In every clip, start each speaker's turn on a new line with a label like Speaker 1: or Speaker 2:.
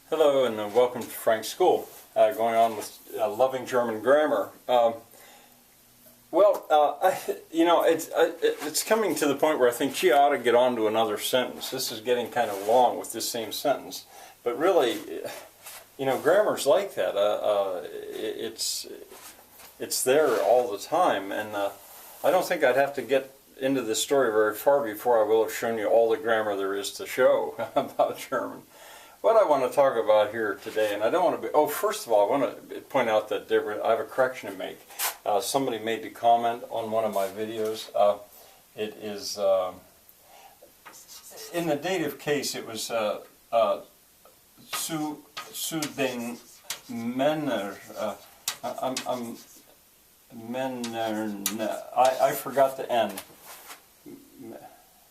Speaker 1: Hello and welcome to Frank's School. Going on with loving German grammar. It's coming to the point where I think, gee, I ought to get on to another sentence. This is getting kind of long with this same sentence. But really, grammar's like that. It's there all the time. And I don't think I'd have to get into this story very far before I will have shown you all the grammar there is to show about German. What I want to talk about here today, and I don't want to be, first of all, I want to point out that I have a correction to make. Somebody made the comment on one of my videos. It is, in the dative case, it was zu den Männer, Männern, I forgot the N.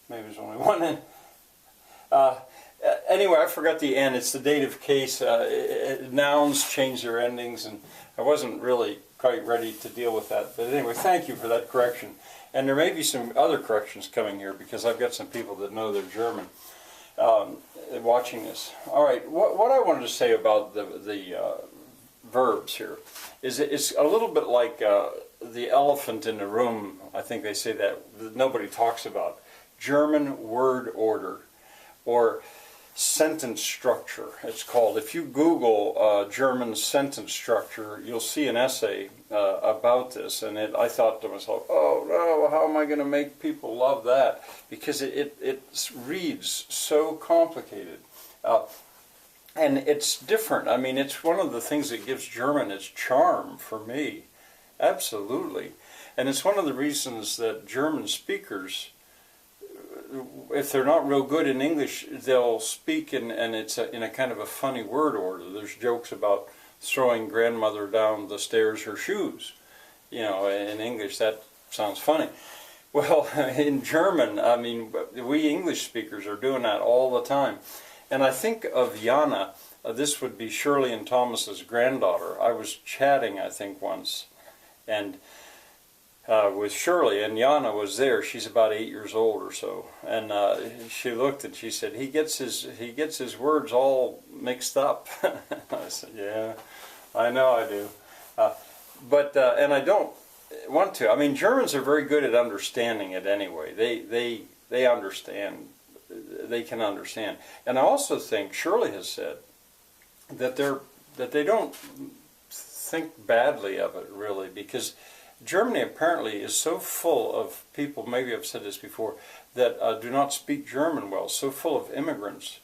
Speaker 1: Maybe there's only one N. Anyway, I forgot the N. It's the dative case. Nouns change their endings, and I wasn't really quite ready to deal with that. But anyway, thank you for that correction. And there may be some other corrections coming here because I've got some people that know they're German watching this. All right, what I wanted to say about the verbs here is it's a little bit like the elephant in the room. I think they say that nobody talks about. German word order, or sentence structure, it's called. If you Google German sentence structure, you'll see an essay about this, and I thought to myself, oh no, how am I going to make people love that? Because it reads so complicated. And it's different. I mean, it's one of the things that gives German its charm for me. Absolutely. And it's one of the reasons that German speakers, if they're not real good in English, they'll speak and it's in a kind of a funny word order. There's jokes about throwing grandmother down the stairs her shoes. In English that sounds funny. Well, in German, I mean, we English speakers are doing that all the time. And I think of Jana. This would be Shirley and Thomas's granddaughter. I was chatting, I think, once, and with Shirley, and Jana was there. She's about 8 years old or so, and she looked and she said, he gets his words all mixed up. I said, yeah, I know I do, and I don't want to. I mean, Germans are very good at understanding it anyway. They understand. They can understand, and I also think Shirley has said that they don't think badly of it really, because Germany apparently is so full of people, maybe I've said this before, that do not speak German well, so full of immigrants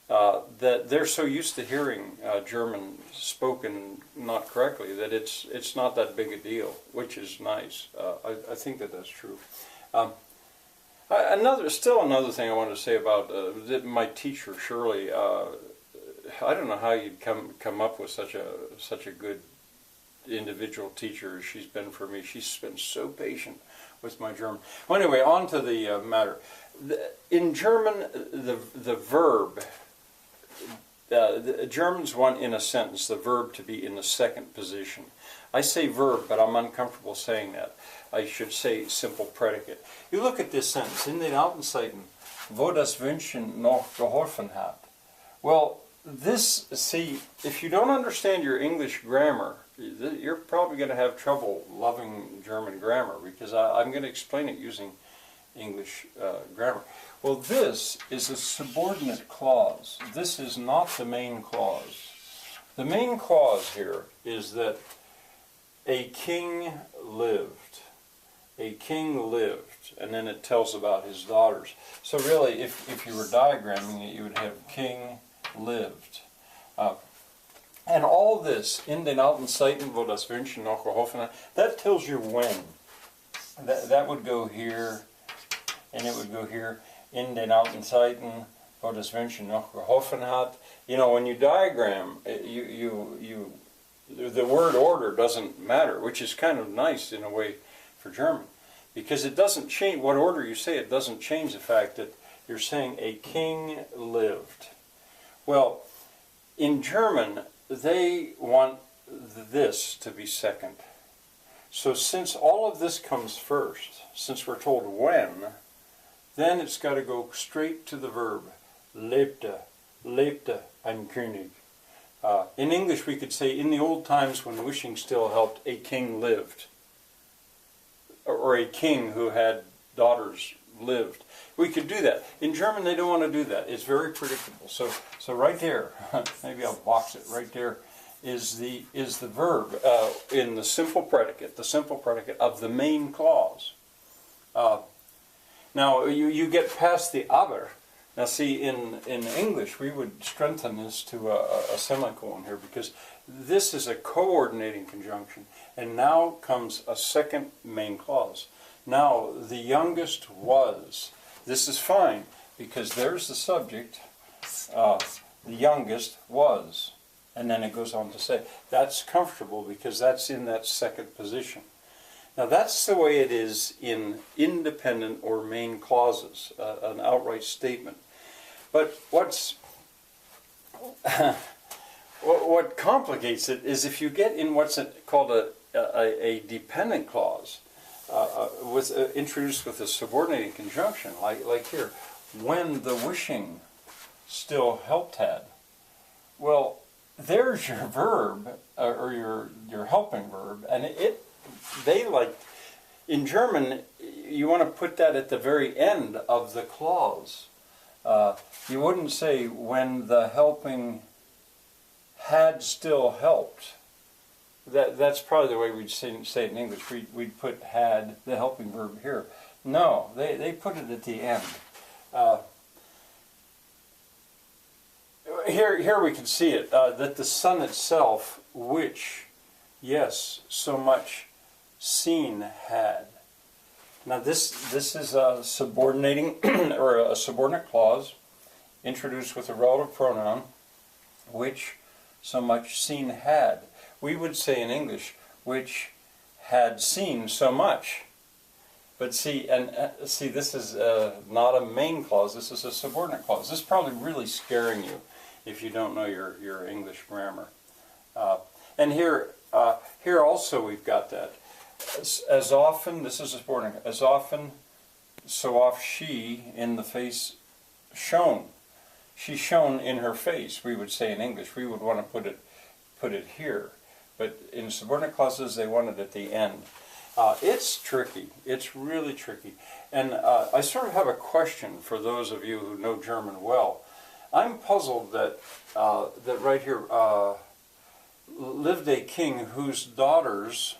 Speaker 1: that they're so used to hearing German spoken not correctly that it's not that big a deal, which is nice. I think that's true. Still another thing I wanted to say about my teacher, Shirley. I don't know how you'd come up with such a good individual teacher as she's been for me. She's been so patient with my German. Well, anyway, on to the matter. In German, the verb, the Germans want in a sentence the verb to be in the second position. I say verb, but I'm uncomfortable saying that. I should say simple predicate. You look at this sentence, in den alten Zeiten, wo das Wünschen noch geholfen hat. Well, if you don't understand your English grammar, you're probably going to have trouble loving German grammar, because I'm going to explain it using English grammar. Well, this is a subordinate clause. This is not the main clause. The main clause here is that a king lived. A king lived, and then it tells about his daughters. So really, if you were diagramming it, you would have king lived. And all this, in den alten Zeiten, wo das Wünschen noch geholfen hat, that tells you when. That would go here, and it would go here. In den alten Zeiten, wo das Wünschen noch geholfen hat. When you diagram, the word order doesn't matter, which is kind of nice in a way for German, because it doesn't change what order you say. It doesn't change the fact that you're saying a king lived. Well, in German, they want this to be second. So since all of this comes first, since we're told when, then it's got to go straight to the verb, lebte, lebte ein König. In English we could say, in the old times when wishing still helped, a king lived. Or a king who had daughters lived. We could do that. In German they don't want to do that. It's very predictable. So right there, maybe I'll box it right there, is the verb in the simple predicate of the main clause. Now you get past the aber. Now see, in English we would strengthen this to a semicolon here, because this is a coordinating conjunction, and now comes a second main clause. Now the youngest was. This is fine, because there's the subject, the youngest was. And then it goes on to say, that's comfortable because that's in that second position. Now that's the way it is in independent or main clauses, an outright statement. But what complicates it is if you get in what's called a dependent clause, introduced with a subordinating conjunction, like here, when the wishing still helped had. Well, there's your verb, or your helping verb, and in German, you want to put that at the very end of the clause. You wouldn't say when the helping had still helped. That's probably the way we'd say it in English. We'd put had, the helping verb, here. No, they put it at the end. Here we can see it, that the sun itself, which, yes, so much seen had. Now this is a subordinating, or a subordinate clause, introduced with a relative pronoun, which so much seen had. We would say in English, which had seen so much. But see, this is not a main clause, this is a subordinate clause. This is probably really scaring you if you don't know your English grammar. And here also we've got that. As often, this is a subordinate, as often, so oft she in the face shone. She shone in her face, we would say in English. We would want to put it here. But in subordinate clauses, they want it at the end. It's tricky. It's really tricky. And I sort of have a question for those of you who know German well. I'm puzzled that right here, lived a king whose daughters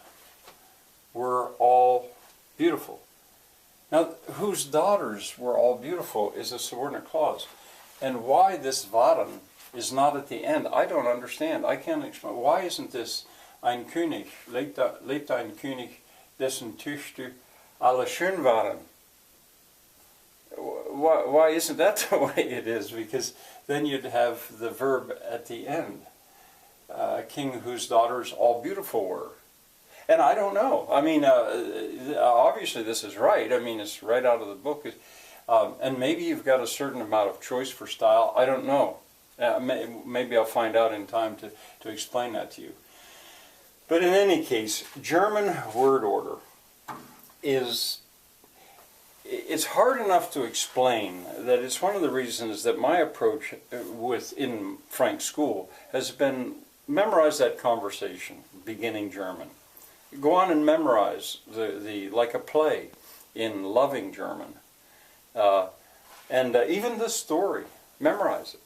Speaker 1: were all beautiful. Now, whose daughters were all beautiful is a subordinate clause. And why this waren is not at the end, I don't understand. I can't explain. Why isn't this ein König, lebte ein König, dessen Töchter alle schön waren? Why isn't that the way it is? Because then you'd have the verb at the end. A king whose daughters all beautiful were. And I don't know. I mean, obviously this is right. I mean, it's right out of the book. And maybe you've got a certain amount of choice for style. I don't know. Maybe I'll find out in time to explain that to you. But in any case, German word order it's hard enough to explain that it's one of the reasons that my approach in Frank's school has been memorize that conversation, beginning German. Go on and memorize like a play in loving German. And even the story, memorize it.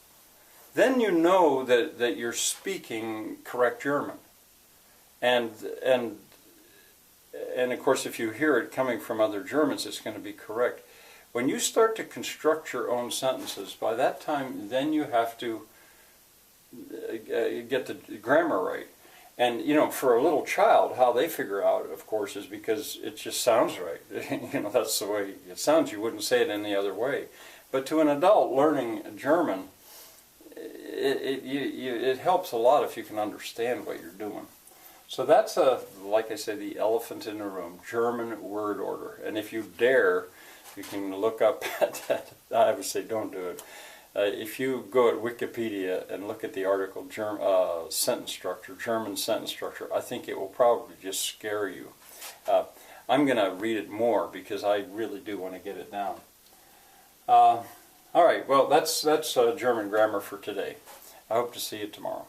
Speaker 1: Then you know that you're speaking correct German. And of course, if you hear it coming from other Germans, it's going to be correct. When you start to construct your own sentences, by that time, then you have to get the grammar right. And, you know, for a little child, how they figure out, of course, is because it just sounds right. You know, that's the way it sounds. You wouldn't say it any other way. But to an adult learning German, it helps a lot if you can understand what you're doing. So that's, like I said, the elephant in the room, German word order. And if you dare, you can look up at that. I would say don't do it. If you go at Wikipedia and look at the article sentence structure, German sentence structure, I think it will probably just scare you. I'm going to read it more because I really do want to get it down. All right, well, that's German grammar for today. I hope to see you tomorrow.